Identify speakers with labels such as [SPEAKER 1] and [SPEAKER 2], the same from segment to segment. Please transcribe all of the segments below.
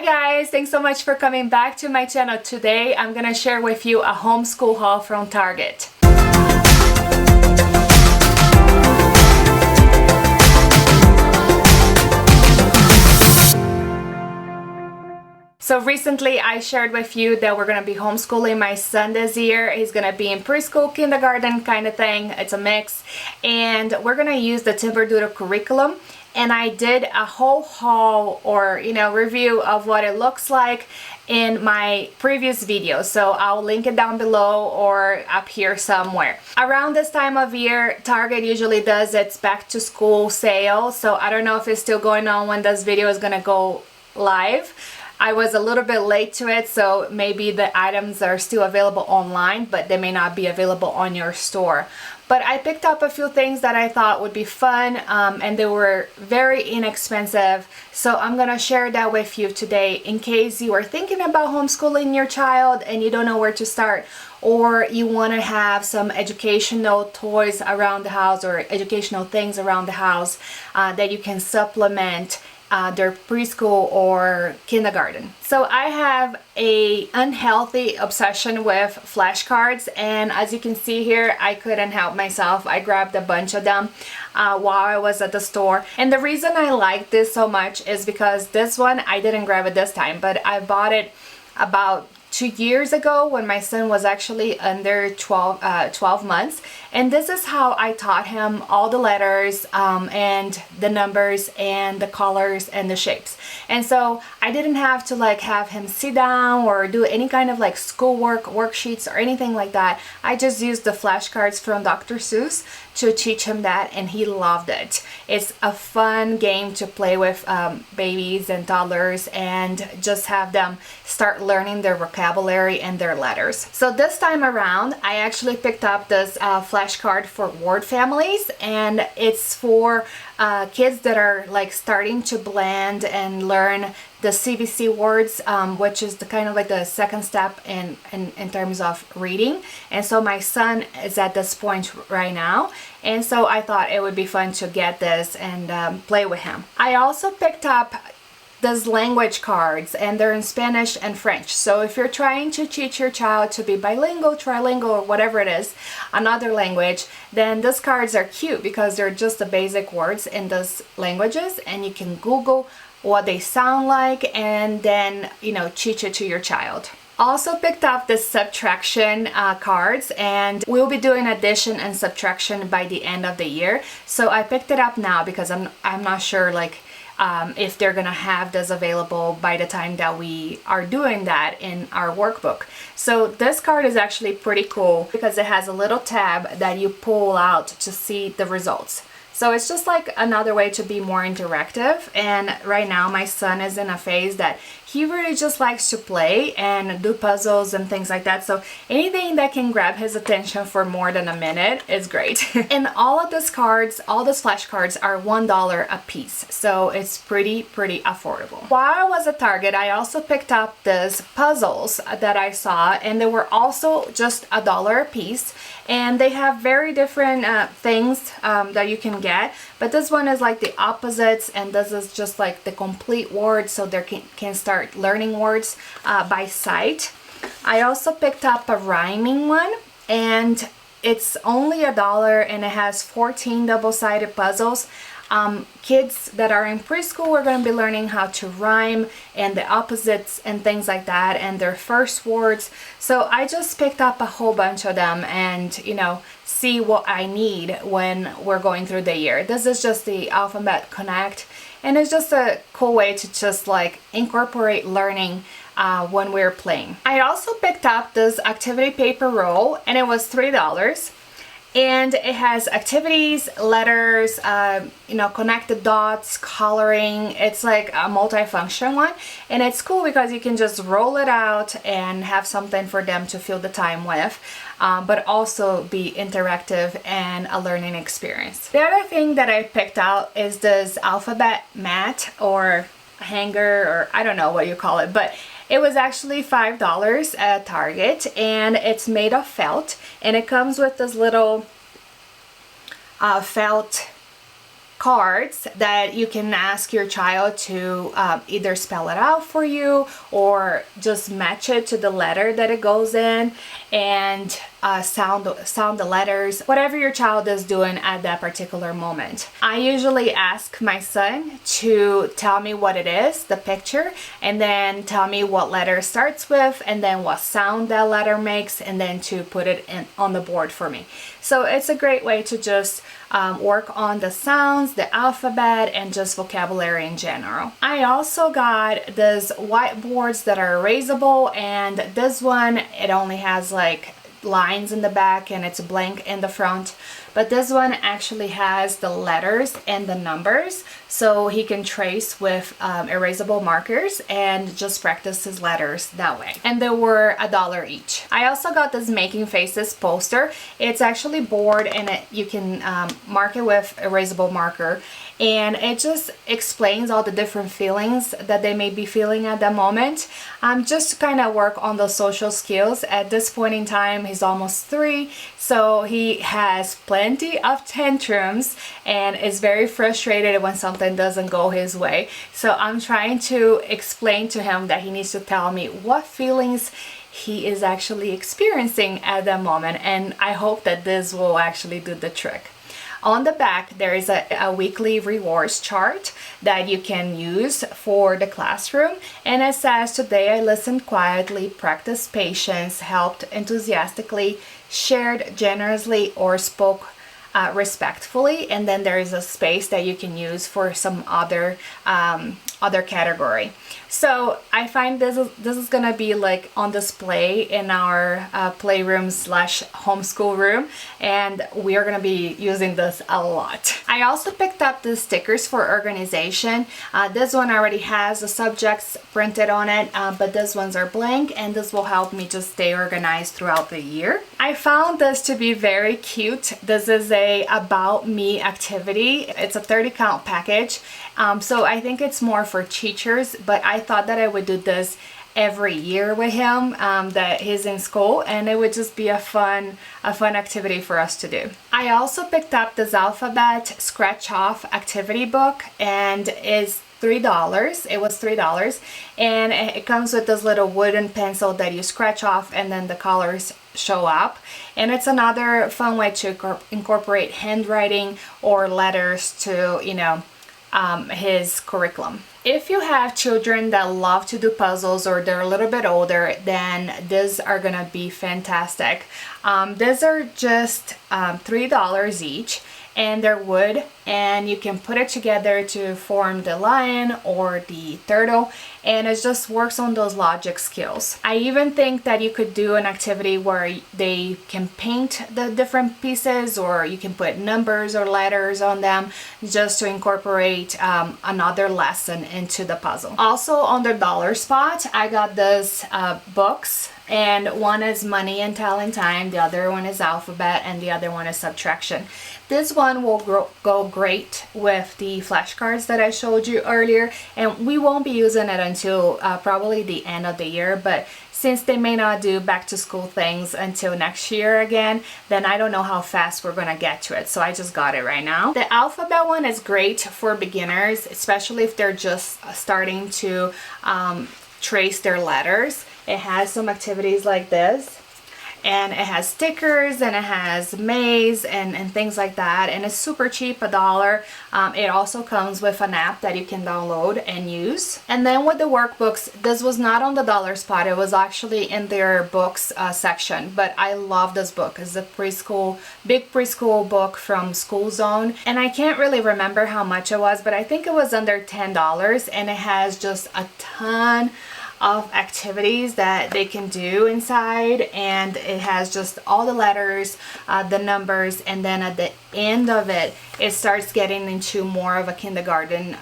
[SPEAKER 1] Hi guys, thanks so much for coming back to my channel. Today I'm gonna share with you a homeschool haul from Target. So recently I shared with you that we're gonna be homeschooling my son this year. He's gonna be in preschool, kindergarten kind of thing. It's a mix. And we're gonna use the Timberdoodle curriculum. And I did a whole haul or review of what it looks like in my previous video, so I'll link it down below or up here somewhere. Around this time of year, Target usually does its back to school sale, so I don't know if it's still going on when this video is gonna go live. I was a little bit late to it, so maybe the items are still available online, but they may not be available on your store. But I picked up a few things that I thought would be fun, and they were very inexpensive. So I'm gonna share that with you today in case you are thinking about homeschooling your child and you don't know where to start, or you want to have some educational toys around the house or educational things around the house that you can supplement their preschool or kindergarten. So I have a unhealthy obsession with flashcards, and as you can see here, I couldn't help myself. I grabbed a bunch of them while I was at the store. And the reason I like this so much is because this one, I didn't grab it this time, but I bought it about 2 years ago when my son was actually under 12 months, and this is how I taught him all the letters and the numbers and the colors and the shapes. And so I didn't have to have him sit down or do any kind of schoolwork, worksheets or anything like that. I just used the flashcards from Dr. Seuss to teach him that, and he loved it. It's a fun game to play with babies and toddlers and just have them start learning their vocabulary and their letters. So this time around, I actually picked up this flashcard for word families, and it's for kids that are starting to blend and learn the CVC words, which is the kind of the second step in terms of reading. And so my son is at this point right now, and so I thought it would be fun to get this and play with him. I also picked up these language cards, and they're in Spanish and French. So if you're trying to teach your child to be bilingual, trilingual, or whatever it is, another language, then these cards are cute because they're just the basic words in those languages, and you can Google what they sound like and then teach it to your child. Also picked up the subtraction cards, and we'll be doing addition and subtraction by the end of the year. So I picked it up now because I'm not sure if they're gonna have this available by the time that we are doing that in our workbook. So this card is actually pretty cool because it has a little tab that you pull out to see the results. So it's just another way to be more interactive. And right now my son is in a phase that he really just likes to play and do puzzles and things like that. So anything that can grab his attention for more than a minute is great. And all of these cards, all these flashcards are $1 a piece. So it's pretty affordable. While I was at Target, I also picked up these puzzles that I saw, and they were also just $1 a piece. And they have very different things that you can get, but this one is the opposites, and this is just the complete words, so they can start learning words by sight. I also picked up a rhyming one, and it's only $1, and it has 14 double-sided puzzles. Kids that are in preschool are going to be learning how to rhyme and the opposites and things like that, and their first words. So I just picked up a whole bunch of them and see what I need when we're going through the year. This is just the Alphabet Connect, and it's just a cool way to just incorporate learning when we're playing. I also picked up this activity paper roll, and it was $3. And it has activities, letters, connected dots, coloring. It's a multifunction one, and it's cool because you can just roll it out and have something for them to fill the time with, but also be interactive and a learning experience. The other thing that I picked out is this alphabet mat or hanger, or I don't know what you call it, but it was actually $5 at Target, and it's made of felt, and it comes with this little felt cards that you can ask your child to either spell it out for you or just match it to the letter that it goes in, and sound the letters, whatever your child is doing at that particular moment. I usually ask my son to tell me what it is, the picture, and then tell me what letter it starts with, and then what sound that letter makes, and then to put it on the board for me. So it's a great way to just work on the sounds, the alphabet, and just vocabulary in general. I also got these whiteboards that are erasable, and this one, it only has like lines in the back and it's blank in the front, but this one actually has the letters and the numbers, so he can trace with erasable markers and just practice his letters that way. And they were $1 each. I also got this Making Faces poster. It's actually board, and you can mark it with erasable marker, and it just explains all the different feelings that they may be feeling at that moment. Just to kind of work on the social skills. At this point in time, he's almost 3, so he has plenty of tantrums and is very frustrated when something doesn't go his way. So I'm trying to explain to him that he needs to tell me what feelings he is actually experiencing at that moment, and I hope that this will actually do the trick. On the back, there is a weekly rewards chart that you can use for the classroom, and it says, today I listened quietly, practiced patience, helped enthusiastically, shared generously, or spoke respectfully. And then there is a space that you can use for some other category. So I find this is gonna be like on display in our playroom / homeschool room, and we are gonna be using this a lot. I also picked up the stickers for organization. This one already has the subjects printed on it, but these ones are blank, and this will help me just stay organized throughout the year. I found this to be very cute. This is a About Me activity. It's a 30 count package. So I think it's more for teachers, but I thought that I would do this every year with him, that he's in school, and it would just be a fun activity for us to do. I also picked up this alphabet scratch off activity book, and it's $3. It was $3, and it comes with this little wooden pencil that you scratch off, and then the colors show up. And it's another fun way to incorporate handwriting or letters to, his curriculum. If you have children that love to do puzzles, or they're a little bit older, then these are gonna be fantastic. These are just $3 each, and they're wood, and you can put it together to form the lion or the turtle, and it just works on those logic skills. I even think that you could do an activity where they can paint the different pieces, or you can put numbers or letters on them just to incorporate another lesson into the puzzle. Also on the dollar spot, I got this books, and one is Money and Talent Time, the other one is Alphabet, and the other one is Subtraction. This one will go great with the flashcards that I showed you earlier, and we won't be using it until probably the end of the year, but since they may not do back to school things until next year again, then I don't know how fast we're gonna get to it, so I just got it right now. The alphabet one is great for beginners, especially if they're just starting to trace their letters. It has some activities like this, and it has stickers, and it has maze and things like that, and it's super cheap, $1. It also comes with an app that you can download and use. And then with the workbooks, this was not on the dollar spot, it was actually in their books section, but I love this book. It's a big preschool book from School Zone, and I can't really remember how much it was, but I think it was under $10, and it has just a ton of activities that they can do inside, and it has just all the letters, the numbers, and then at the end of it, it starts getting into more of a kindergarten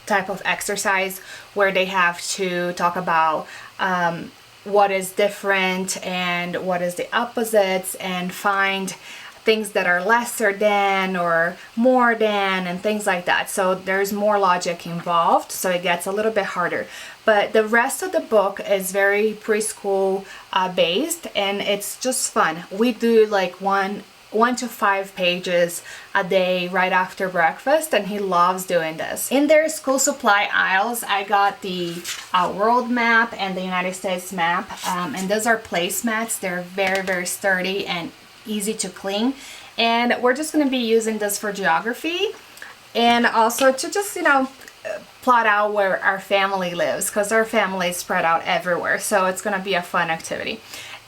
[SPEAKER 1] type of exercise, where they have to talk about what is different and what is the opposites, and find things that are lesser than or more than, and things like that. So there's more logic involved, so it gets a little bit harder. But the rest of the book is very preschool based, and it's just fun. We do like one 1 to 5 pages a day right after breakfast, and he loves doing this. In their school supply aisles, I got the world map and the United States map, and those are placemats. They're very, very sturdy and easy to clean, and we're just going to be using this for geography and also to just, you know, plot out where our family lives, because our family is spread out everywhere, so it's going to be a fun activity.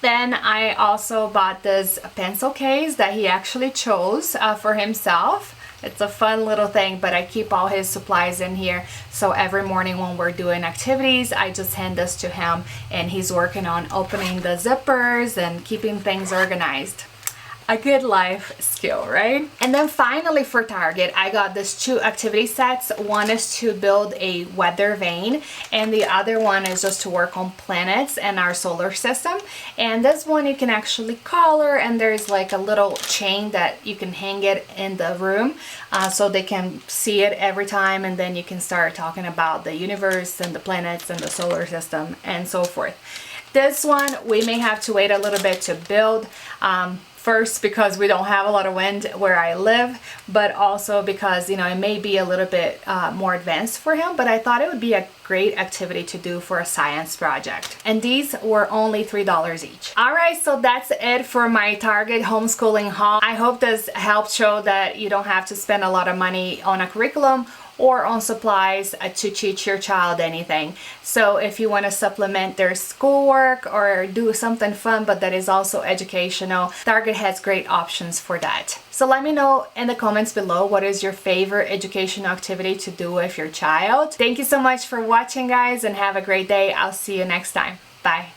[SPEAKER 1] Then I also bought this pencil case that he actually chose for himself. It's a fun little thing, but I keep all his supplies in here. So every morning when we're doing activities, I just hand this to him, and he's working on opening the zippers and keeping things organized. A good life skill, right? And then finally for Target, I got these 2 activity sets. One is to build a weather vane, and the other one is just to work on planets and our solar system. And this one you can actually color, and there's like a little chain that you can hang it in the room so they can see it every time, and then you can start talking about the universe and the planets and the solar system and so forth. This one we may have to wait a little bit to build. First, because we don't have a lot of wind where I live, but also because, you know, it may be a little bit more advanced for him, but I thought it would be a great activity to do for a science project. And these were only $3 each. All right, so that's it for my Target homeschooling haul. I hope this helped show that you don't have to spend a lot of money on a curriculum or on supplies to teach your child anything. So if you want to supplement their schoolwork or do something fun but that is also educational, Target has great options for that. So let me know in the comments below what is your favorite educational activity to do with your child. Thank you so much for watching, guys, and have a great day. I'll see you next time. Bye.